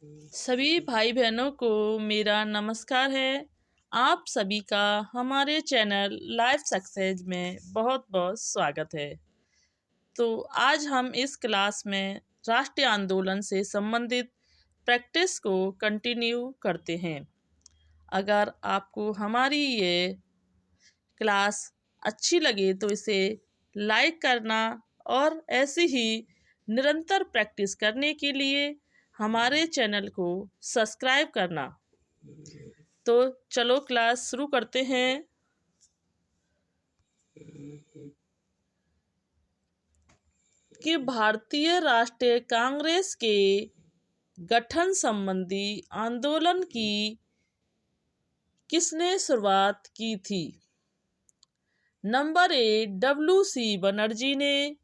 सभी भाई बहनों को मेरा नमस्कार है। आप सभी का हमारे चैनल लाइफ सक्सेस में बहुत बहुत स्वागत है। तो आज हम इस क्लास में राष्ट्रीय आंदोलन से संबंधित प्रैक्टिस को कंटिन्यू करते हैं। अगर आपको हमारी ये क्लास अच्छी लगे तो इसे लाइक करना और ऐसी ही निरंतर प्रैक्टिस करने के लिए हमारे चैनल को सब्सक्राइब करना। तो चलो क्लास शुरू करते हैं। कि भारतीय राष्ट्रीय कांग्रेस के गठन संबंधी आंदोलन की किसने शुरुआत की थी? नंबर ए WC बनर्जी ने,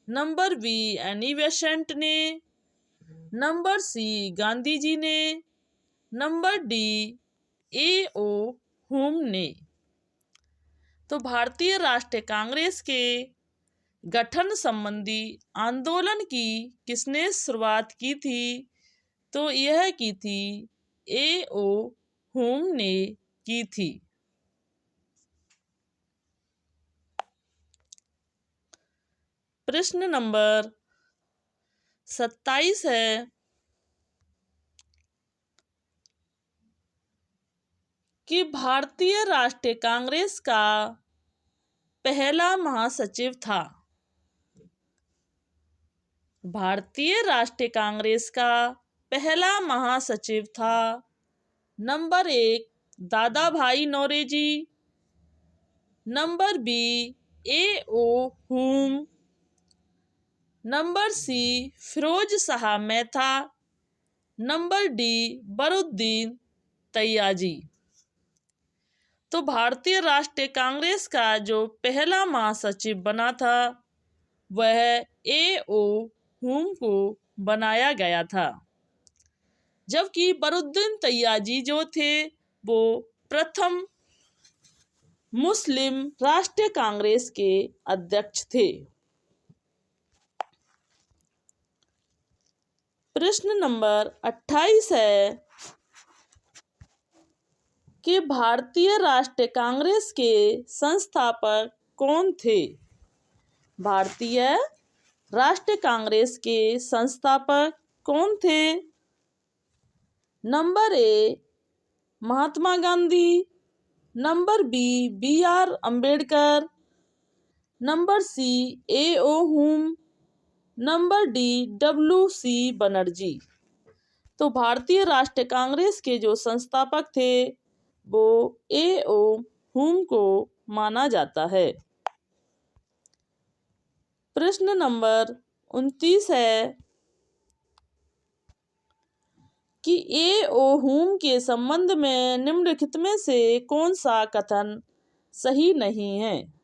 नंबर बी एनी बेसेंट ने, नंबर सी गांधी जी ने, नंबर डी AO हुम ने। तो भारतीय राष्ट्रीय कांग्रेस के गठन संबंधी आंदोलन की किसने शुरुआत की थी? तो यह की थी AO हुम ने की थी। प्रश्न नंबर 27 है कि भारतीय राष्ट्रीय कांग्रेस का पहला महासचिव था। भारतीय राष्ट्रीय कांग्रेस का पहला महासचिव था number 1 Dadabhai Naoroji, number B AO Hume, number C Pherozeshah Mehta, number D Badruddin Tyabji. तो भारतीय राष्ट्रीय कांग्रेस का जो पहला महासचिव बना था वह AO हुम को बनाया गया था, जबकि बरुद्दीन तैयाजी जो थे वो प्रथम मुस्लिम राष्ट्रीय कांग्रेस के अध्यक्ष थे। प्रश्न नंबर 28 है कि भारतीय राष्ट्रीय कांग्रेस के संस्थापक कौन थे? भारतीय राष्ट्रीय कांग्रेस के संस्थापक कौन थे? Number A Mahatma Gandhi, number B BR Ambedkar, number C AO Hume, number D WC Banerjee. तो भारतीय राष्ट्रीय कांग्रेस के जो संस्थापक थे वो AO हुम को माना जाता है। प्रश्न नंबर 29 है कि AO हुम के संबंध में निम्नलिखित में से कौन सा कथन सही नहीं है?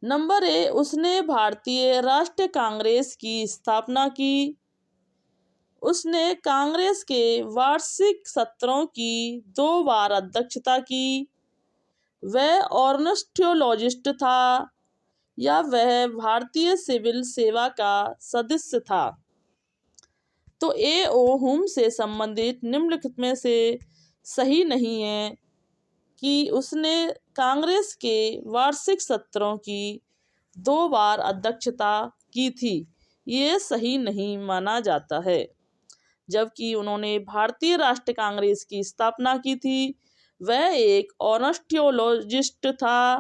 नंबर ए उसने भारतीय राष्ट्रीय कांग्रेस की स्थापना की, उसने कांग्रेस के वार्षिक सत्रों की 2 बार अध्यक्षता की, वह ऑर्निथोलॉजिस्ट था या वह भारतीय सिविल सेवा का सदस्य था। तो AO हुम से संबंधित निम्नलिखित में से सही नहीं है कि उसने कांग्रेस के वार्षिक सत्रों की 2 बार अध्यक्षता की थी। ये सही नहीं माना जाता है। जबकि उन्होंने भारतीय राष्ट्रीय कांग्रेस की स्थापना की थी, वह एक ऑर्निथोलॉजिस्ट था,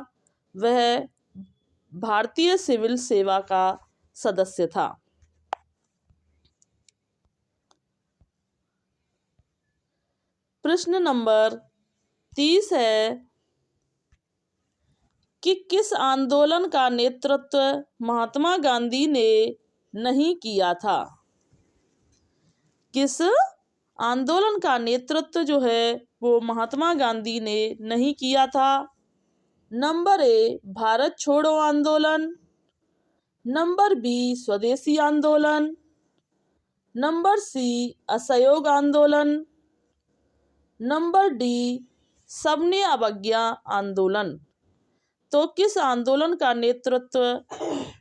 वह भारतीय सिविल सेवा का सदस्य था। प्रश्न नंबर 30 है कि किस आंदोलन का नेतृत्व महात्मा गांधी ने नहीं किया था? किस आंदोलन का नेतृत्व जो है वो महात्मा गांधी ने नहीं किया था? नंबर ए भारत छोड़ो आंदोलन, नंबर बी स्वदेशी आंदोलन, नंबर सी असहयोग आंदोलन, नंबर डी सबने अवज्ञा आंदोलन। तो किस आंदोलन का नेतृत्व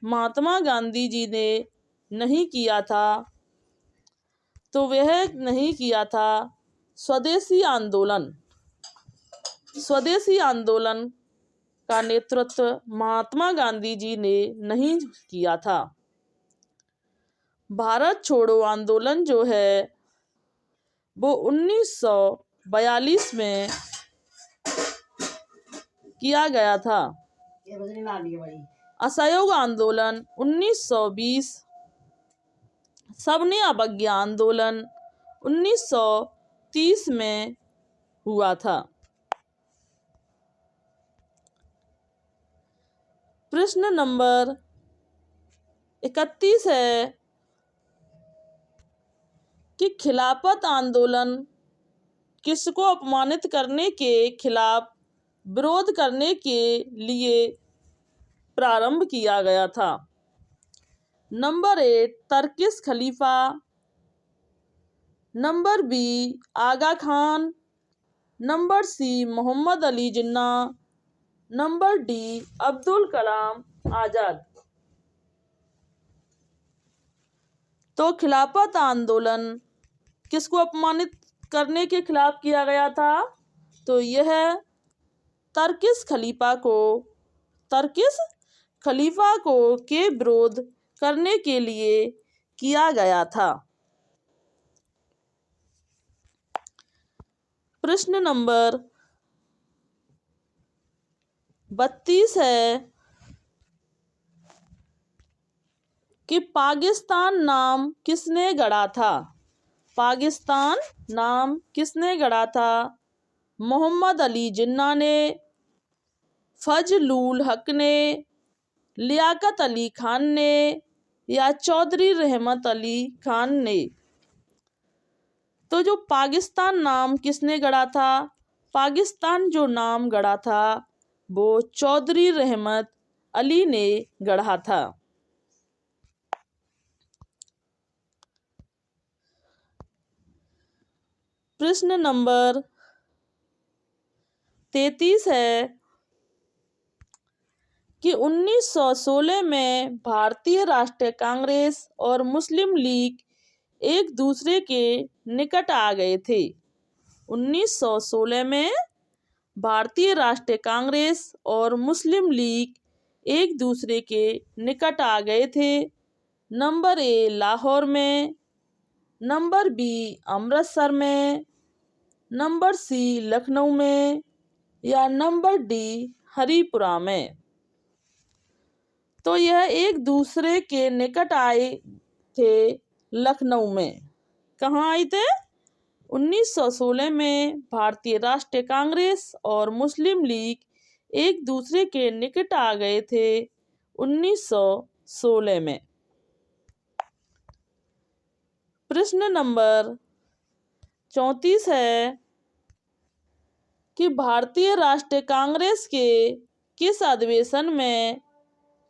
महात्मा गांधी जी ने नहीं किया था? तो वह नहीं किया था स्वदेशी आंदोलन। स्वदेशी आंदोलन का नेतृत्व महात्मा गांधी जी ने नहीं किया था। भारत छोड़ो आंदोलन जो है वो 1942 में किया गया था। असहयोग आंदोलन 1920, सबने अवज्ञा आंदोलन 1930 में हुआ था। प्रश्न नंबर 31 है कि खिलाफत आंदोलन किसको अपमानित करने के खिलाफ विरोध करने के लिए प्रारंभ किया गया था। नंबर 8 तरकिश खलीफा, नंबर बी आगा Khan, number C Mohammad Ali Jinnah, number D Abdul Kalam Azad. तो खिलाफत आंदोलन किसको अपमानित करने के खिलाफ किया गया था? तो यह तरकिश खलीफा को के विरोध करने के लिए किया गया था। प्रश्न नंबर 32 है कि पाकिस्तान नाम किसने गढ़ा था? पाकिस्तान नाम किसने गढ़ा था? मोहम्मद अली जिन्ना ने, फजलुल हक ने, लियाकत अली खान ने या चौधरी रहमत अली खान ने? तो जो पाकिस्तान नाम किसने गढ़ा था? पाकिस्तान जो नाम गढ़ा था वो चौधरी रहमत अली ने गढ़ा था। प्रश्न नंबर 33 है कि 1916 में भारतीय राष्ट्रीय कांग्रेस और मुस्लिम लीग एक दूसरे के निकट आ गए थे। 1916 में भारतीय राष्ट्रीय कांग्रेस और मुस्लिम लीग एक दूसरे के निकट आ गए थे। नंबर ए लाहौर में, नंबर बी अमृतसर में, नंबर सी लखनऊ में या नंबर डी हरिपुरा में? तो यह एक दूसरे के निकट आए थे लखनऊ में। कहाँ आए थे? 1916 में भारतीय राष्ट्रीय कांग्रेस और मुस्लिम लीग एक दूसरे के निकट आ गए थे 1916 में। प्रश्न नंबर 34 है कि भारतीय राष्ट्रीय कांग्रेस के किस अधिवेशन में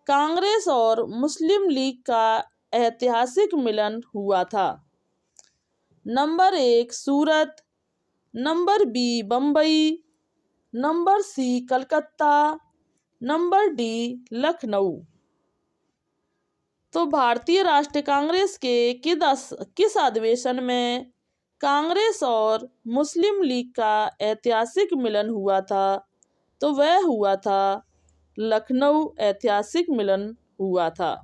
कांग्रेस और मुस्लिम लीग का ऐतिहासिक मिलन हुआ था? Number 1 Surat, number B Bombay, number C Calcutta, number D Lucknow. तो भारतीय राष्ट्रीय कांग्रेस के किस अधिवेशन में कांग्रेस और मुस्लिम लीग का ऐतिहासिक मिलन हुआ था? तो वह हुआ था लखनऊ ऐतिहासिक मिलन हुआ था।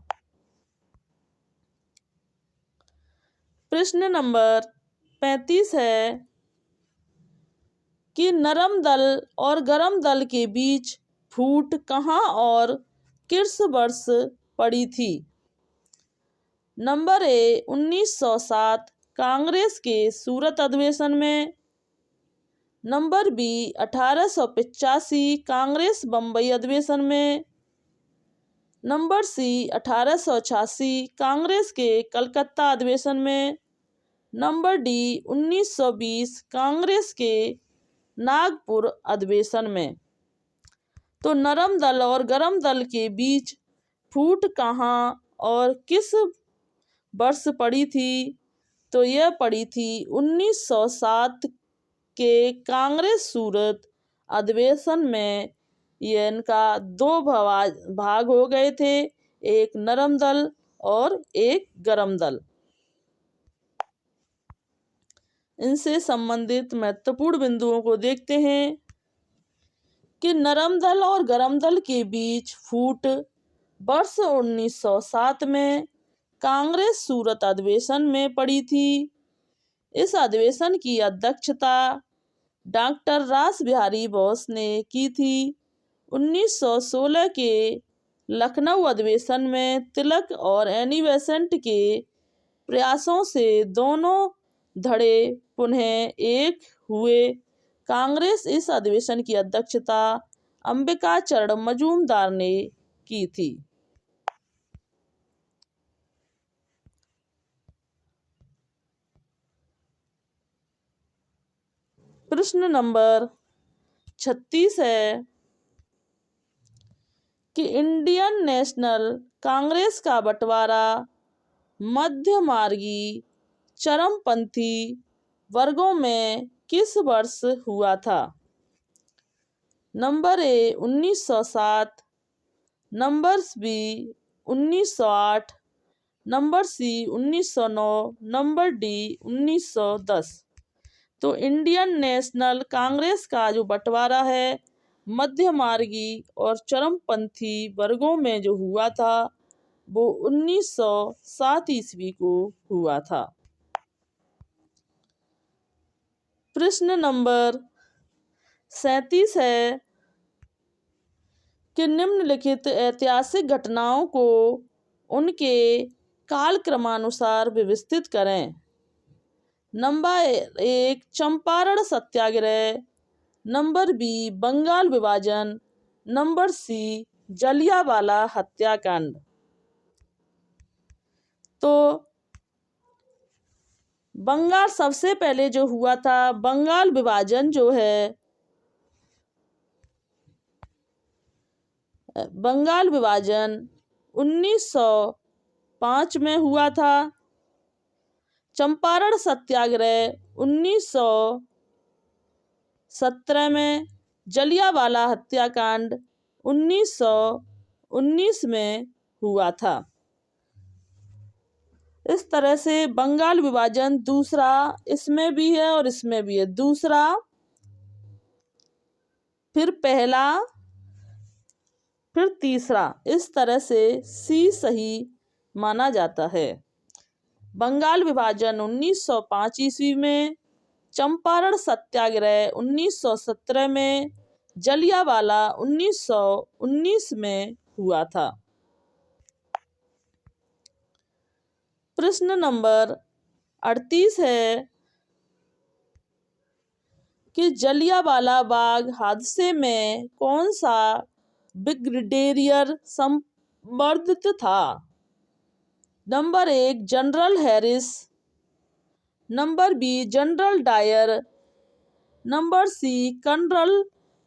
प्रश्न नंबर 35 है कि नरम दल और गरम दल के बीच फूट कहाँ और किस वर्ष पड़ी थी? नंबर ए 1907 कांग्रेस के सूरत अधिवेशन में, नंबर बी 1885 कांग्रेस बम्बई अधिवेशन में, नंबर सी 1886 कांग्रेस के कलकत्ता अधिवेशन में, नंबर डी 1920 कांग्रेस के नागपुर अधिवेशन में। तो नरम दल और गरम दल के बीच फूट कहाँ और किस वर्ष पड़ी थी? तो यह पड़ी थी 1907 के कांग्रेस सूरत अधिवेशन में। यह इनका दो भाग हो गए थे, एक नरम दल और एक गरम दल। इनसे संबंधित महत्वपूर्ण बिंदुओं को देखते हैं कि नरम दल और गरम दल के बीच फूट वर्ष 1907 में कांग्रेस सूरत अधिवेशन में पड़ी थी। इस अधिवेशन की अध्यक्षता डॉक्टर रास बिहारी बोस ने की थी। 1916 के लखनऊ अधिवेशन में तिलक और एनी बेसेंट के प्रयासों से दोनों धड़े पुनः एक हुए। कांग्रेस इस अधिवेशन की अध्यक्षता अंबिका चरण मजूमदार ने की थी। प्रश्न नंबर 36 है कि इंडियन नेशनल कांग्रेस का बंटवारा मध्य मार्गी चरमपंथी वर्गों में किस वर्ष हुआ था? Number A 1907, number B 1908, number C 1909, number D 1910। तो इंडियन नेशनल कांग्रेस का जो बंटवारा है मध्य मार्गी और चरमपंथी वर्गों में जो हुआ था वो 1907 ईस्वी को हुआ था। प्रश्न नंबर 37 है कि निम्नलिखित ऐतिहासिक घटनाओं को उनके कालक्रमानुसार व्यवस्थित करें। नंबर 1 चंपारण सत्याग्रह, नंबर बी बंगाल विभाजन, नंबर सी जलियांवाला हत्याकांड। तो बंगाल सबसे पहले जो हुआ था बंगाल विभाजन जो है बंगाल विभाजन 1905 में हुआ था। चंपारण सत्याग्रह 1917 में, जलियांवाला हत्याकांड 1919 में हुआ था। इस तरह से बंगाल विभाजन दूसरा इसमें भी है और इसमें भी है, दूसरा फिर पहला फिर तीसरा, इस तरह से सी सही माना जाता है। बंगाल विभाजन 1905 ईस्वी में, चंपारण सत्याग्रह 1917 में, जलियांवाला 1919 में हुआ था। प्रश्न नंबर 38 है कि जलियांवाला बाग हादसे में कौन सा ब्रिगेडियर संबंधित था? Number 1 General Harris, number B General Dyer, number C Colonel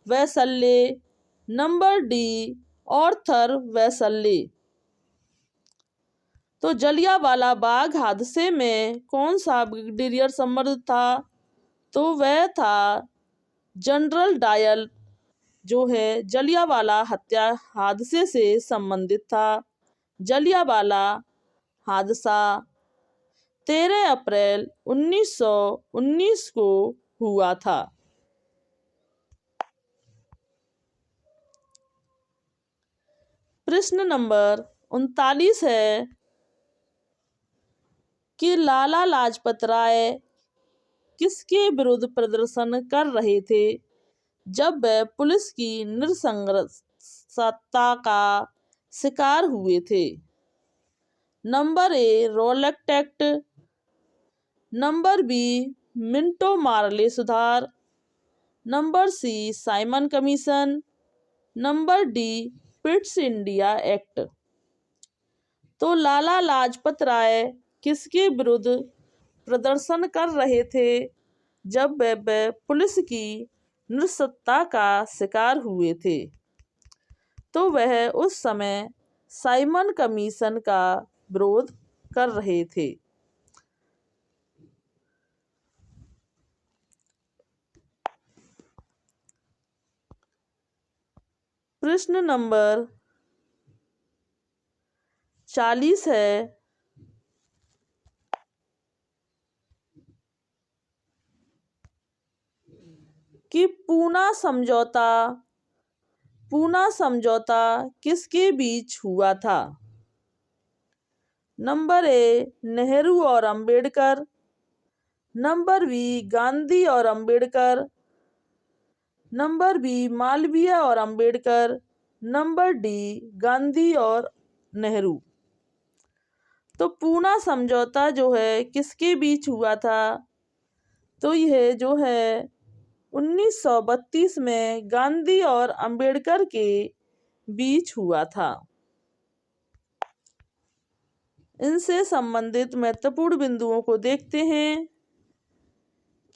Wesley, number D Arthur Wesley. तो जलियांवाला बाग हादसे में कौन सा ब्रिगेडियर संबंधित था? तो वह था जनरल डायर, जो है जलियांवाला हत्या हादसे से संबंधित था। जलियांवाला हादसा 13 अप्रैल 1919 को हुआ था। प्रश्न नंबर 39 है कि लाला लाजपत राय किसके विरुद्ध प्रदर्शन कर रहे थे जब वह पुलिस की नृशंसता का शिकार हुए थे? Number A Rowlatt act, number B Minto Morley सुधार, number C Simon Commission, number D Pitt's India Act. तो लाला लाजपत राय किसके विरुद्ध प्रदर्शन कर रहे थे जब वह पुलिस की नृशंसता का शिकार हुए थे? तो वह उस समय साइमन कमीशन का विरोध कर रहे थे। प्रश्न नंबर 40 है कि पूना समझौता किसके बीच हुआ था? नंबर ए नेहरू और अंबेडकर, नंबर बी गांधी और अंबेडकर, नंबर बी मालवीय और अंबेडकर, नंबर डी गांधी और नेहरू। तो पूना समझौता जो है किसके बीच हुआ था? तो यह जो है 1932 में गांधी और अंबेडकर के बीच हुआ था। इनसे संबंधित महत्वपूर्ण बिंदुओं को देखते हैं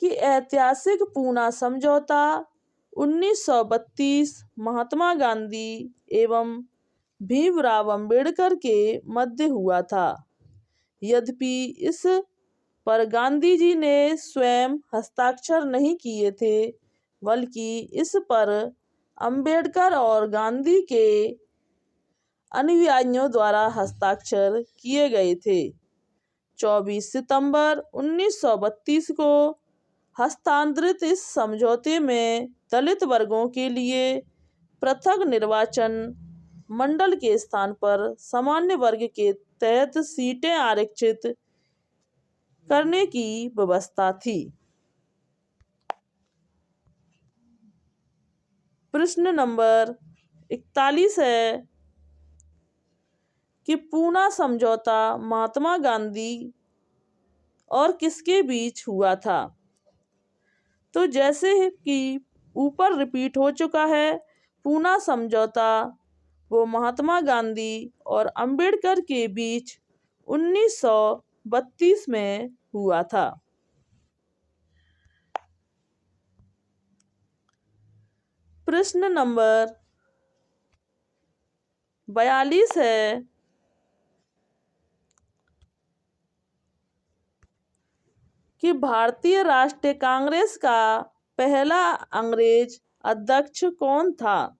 कि ऐतिहासिक पूना समझौता 1932 महात्मा गांधी एवं भीमराव अंबेडकर के मध्य हुआ था। यद्यपि इस पर गांधी जी ने स्वयं हस्ताक्षर नहीं किए थे, बल्कि इस पर अंबेडकर और गांधी के अनुयायियों द्वारा हस्ताक्षर किए गए थे। 24 सितंबर 1932 को हस्तांतरित इस समझौते में दलित वर्गों के लिए पृथक निर्वाचन मंडल के स्थान पर सामान्य वर्ग के तहत सीटें आरक्षित करने की व्यवस्था थी। प्रश्न नंबर 41 है कि पूना समझौता महात्मा गांधी और किसके बीच हुआ था? तो जैसे कि ऊपर रिपीट हो चुका है, पूना समझौता वो महात्मा गांधी और अंबेडकर के बीच 1932 में हुआ था। प्रश्न नंबर 42 है कि भारतीय राष्ट्रीय कांग्रेस का पहला अंग्रेज अध्यक्ष कौन था?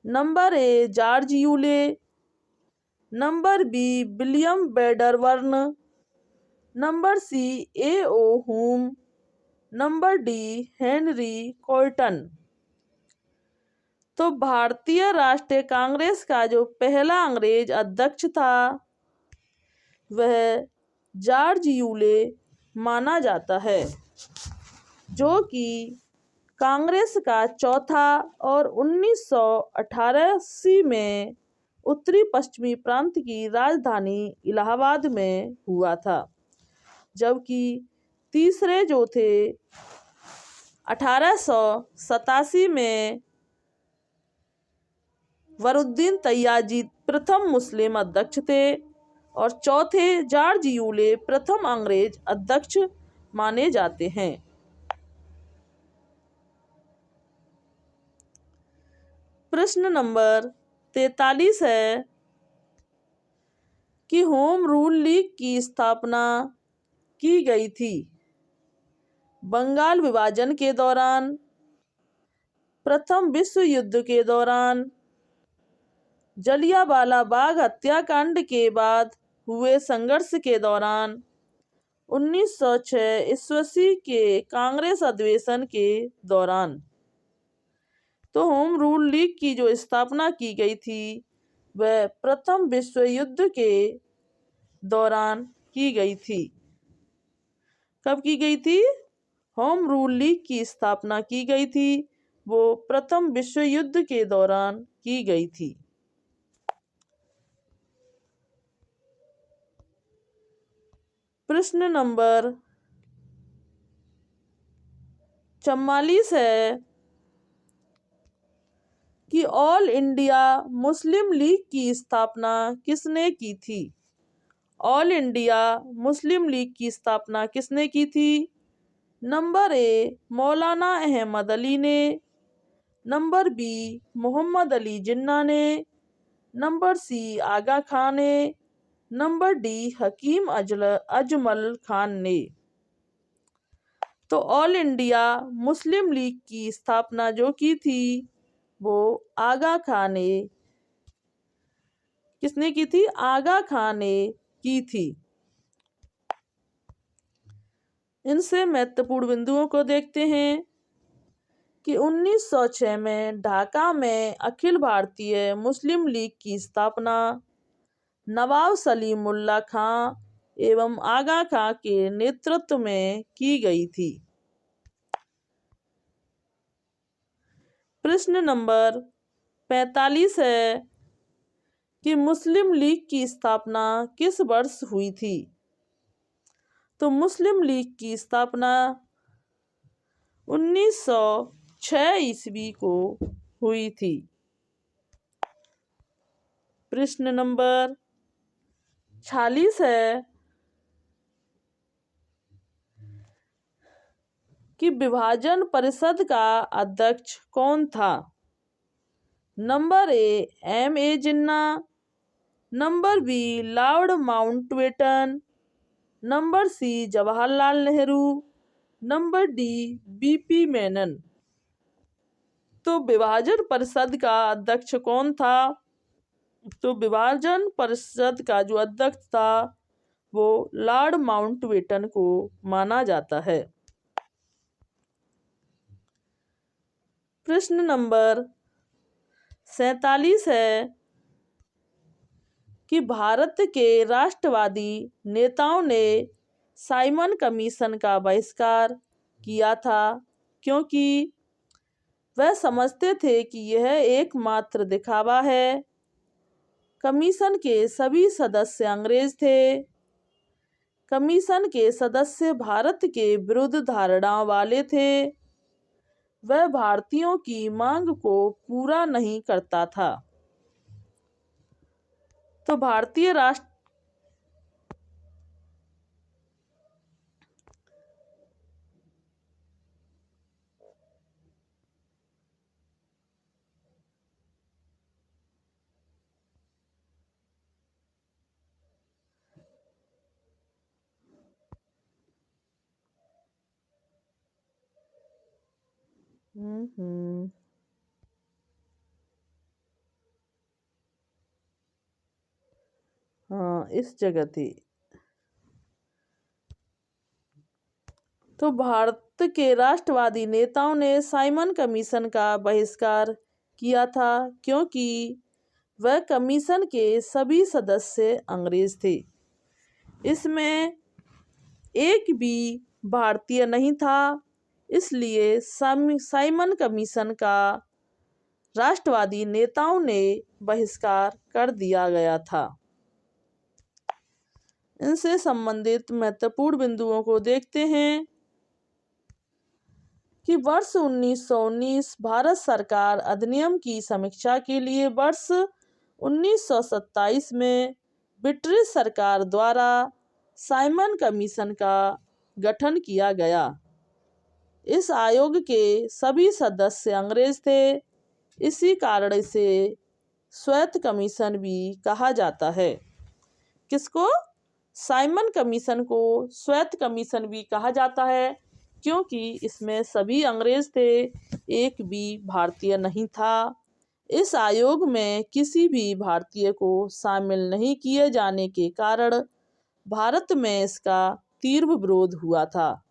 Number A George Yule, number B William Wedderburn, number C A O. Hume, number D Henry Cotton. तो भारतीय राष्ट्रीय कांग्रेस का जो पहला अंग्रेज अध्यक्ष था वह जॉर्ज यूले माना जाता है, जो कि कांग्रेस का चौथा और 1988 में उत्तरी पश्चिमी प्रांत की राजधानी इलाहाबाद में हुआ था। जबकि तीसरे जो थे 1887 में वरुद्दीन तैयाजी प्रथम मुस्लिम अध्यक्ष थे और चौथे जॉर्ज यूले प्रथम अंग्रेज अध्यक्ष माने जाते हैं। प्रश्न नंबर 43 है कि होम रूल लीग की स्थापना की गई थी बंगाल विभाजन के दौरान, प्रथम विश्व युद्ध के दौरान, जलियांवाला बाग हत्याकांड के बाद हुए संघर्ष के दौरान, 1906 ईस्वी के कांग्रेस अधिवेशन के दौरान। तो होम रूल लीग की जो स्थापना की गई थी वह प्रथम विश्व युद्ध के दौरान की गई थी। कब की गई थी? होम रूल लीग की स्थापना की गई थी वो प्रथम विश्व युद्ध के दौरान की गई थी। प्रश्न नंबर 44 है कि ऑल इंडिया मुस्लिम लीग की स्थापना किसने की थी? ऑल इंडिया मुस्लिम लीग की स्थापना किसने की थी? नंबर ए मौलाना अहमद अली ने, नंबर बी मोहम्मद अली जिन्ना ने, नंबर सी आगा खान ने, नंबर डी हकीम अजमल खान ने। तो ऑल इंडिया मुस्लिम लीग की स्थापना जो की थी वो आगा खान ने, किसने की थी? आगा खान ने की थी। इनसे महत्वपूर्ण बिंदुओं को देखते हैं कि 1906 में ढाका में अखिल भारतीय मुस्लिम लीग की स्थापना नवाब सलीमुल्लाह खां एवं आगा खां के नेतृत्व में की गई थी। प्रश्न नंबर 45 है कि मुस्लिम लीग की स्थापना किस वर्ष हुई थी? तो मुस्लिम लीग की स्थापना 1906 ईस्वी को हुई थी। प्रश्न नंबर 46 है कि विभाजन परिषद का अध्यक्ष कौन था? Number A M.A. Jinnah, number B lord Mountbatten, number C Jawaharlal Nehru, number D B.P. Menon. तो विभाजन परिषद का अध्यक्ष कौन था? तो विभाजन परिषद का जो अध्यक्ष था वो लॉर्ड माउंटबेटन को माना जाता है। प्रश्न नंबर 47 है कि भारत के राष्ट्रवादी नेताओं ने साइमन कमीशन का बहिष्कार किया था क्योंकि वह समझते थे कि यह एकमात्र दिखावा है। कमीशन के सभी सदस्य अंग्रेज थे। कमीशन के सदस्य भारत के विरुद्ध धारणाओं वाले थे। वह भारतीयों की मांग को पूरा नहीं करता था। तो भारतीय राष्ट्र हाँ इस जगह थी। तो भारत के राष्ट्रवादी नेताओं ने साइमन कमीशन का बहिष्कार किया था क्योंकि वह कमीशन के सभी सदस्य अंग्रेज थे। इसमें एक भी भारतीय नहीं था, इसलिए साइमन कमीशन का राष्ट्रवादी नेताओं ने बहिष्कार कर दिया गया था। इनसे संबंधित महत्वपूर्ण बिंदुओं को देखते हैं कि वर्ष 1919 भारत सरकार अधिनियम की समीक्षा के लिए वर्ष 1927 में ब्रिटिश सरकार द्वारा साइमन कमीशन का गठन किया गया। इस आयोग के सभी सदस्य अंग्रेज थे। इसी कारण इसे श्वेत कमीशन भी कहा जाता है। किसको? साइमन कमीशन को श्वेत कमीशन भी कहा जाता है क्योंकि इसमें सभी अंग्रेज थे, एक भी भारतीय नहीं था। इस आयोग में किसी भी भारतीय को शामिल नहीं किए जाने के कारण भारत में इसका तीव्र विरोध हुआ था।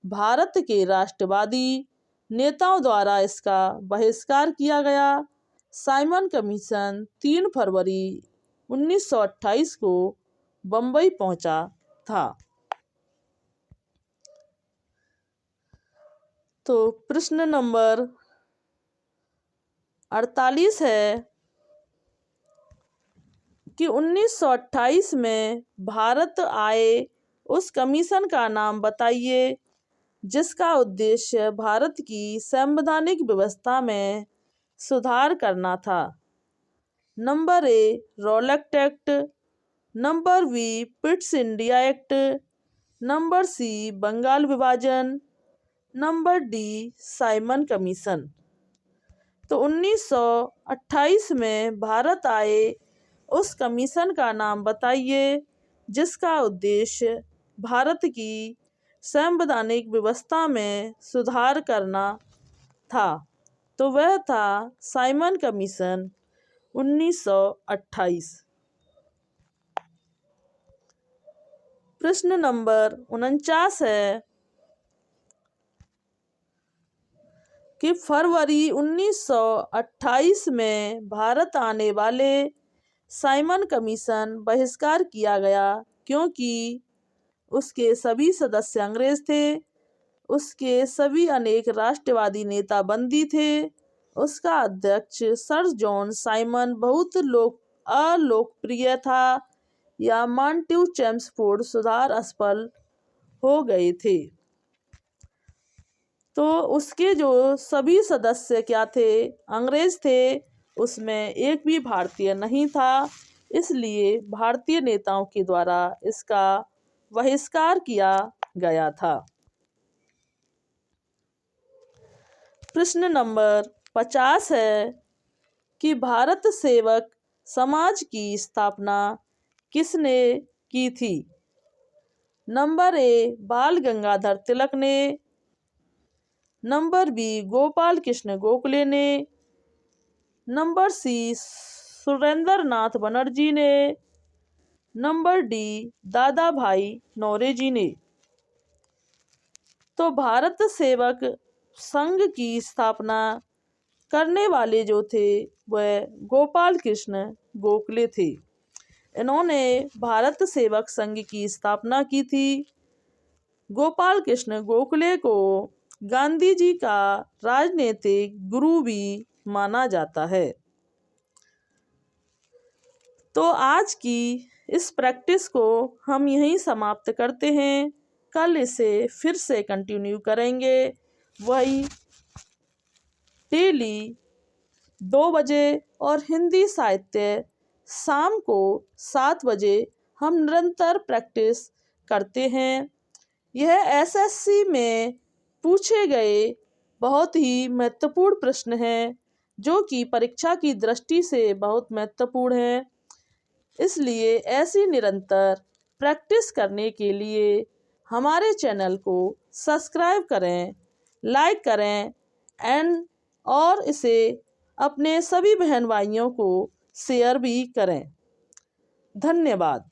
भारत के राष्ट्रवादी नेताओं द्वारा इसका बहिष्कार किया गया। साइमन कमीशन 3 फरवरी 1928 को बंबई पहुंचा था। तो प्रश्न नंबर 48 है कि 1928 में भारत आए उस कमीशन का नाम बताइए जिसका उद्देश्य भारत की संवैधानिक व्यवस्था में सुधार करना था। Number A Rowlatt act, number B Pitt's India act, number C Bengal विभाजन, नंबर डी साइमन कमीशन। तो 1928 में भारत आए उस कमीशन का नाम बताइए जिसका उद्देश्य भारत की संवैधानिक व्यवस्था में सुधार करना था। तो वह था साइमन कमीशन 1928। प्रश्न नंबर 49 है कि फरवरी 1928 में भारत आने वाले साइमन कमीशन बहिष्कार किया गया क्योंकि उसके सभी सदस्य अंग्रेज थे। उसके सभी अनेक राष्ट्रवादी नेता बंदी थे। उसका अध्यक्ष सर जॉन साइमन बहुत अलोकप्रिय था या मॉन्टेग्यू चेम्सफोर्ड सुधार असफल हो गए थे। तो उसके जो सभी सदस्य क्या थे, अंग्रेज थे, उसमें एक भी भारतीय नहीं था। इसलिए भारतीय नेताओं के द्वारा इसका बहिष्कार किया गया था। प्रश्न नंबर 50 है कि भारत सेवक समाज की स्थापना किसने की थी? नंबर ए बाल गंगाधर तिलक ने, नंबर बी गोपाल कृष्ण गोखले ने, नंबर सी सुरेंद्र नाथ बनर्जी ने, नंबर डी दादा भाई नौरोजी ने। तो भारत सेवक संघ की स्थापना करने वाले जो थे वह गोपाल कृष्ण गोखले थे। इन्होंने भारत सेवक संघ की स्थापना की थी। गोपाल कृष्ण गोखले को गांधी जी का राजनीतिक गुरु भी माना जाता है। तो आज की इस प्रैक्टिस को हम यहीं समाप्त करते हैं। कल इसे फिर से कंटिन्यू करेंगे। वही डेली 2 बजे और हिंदी साहित्य शाम को 7 बजे हम निरंतर प्रैक्टिस करते हैं। यह एसएससी में पूछे गए बहुत ही महत्वपूर्ण प्रश्न हैं जो कि परीक्षा की दृष्टि से बहुत महत्वपूर्ण हैं। इसलिए ऐसी निरंतर प्रैक्टिस करने के लिए हमारे चैनल को सब्सक्राइब करें, लाइक करें और इसे अपने सभी बहन भाइयों को शेयर भी करें। धन्यवाद।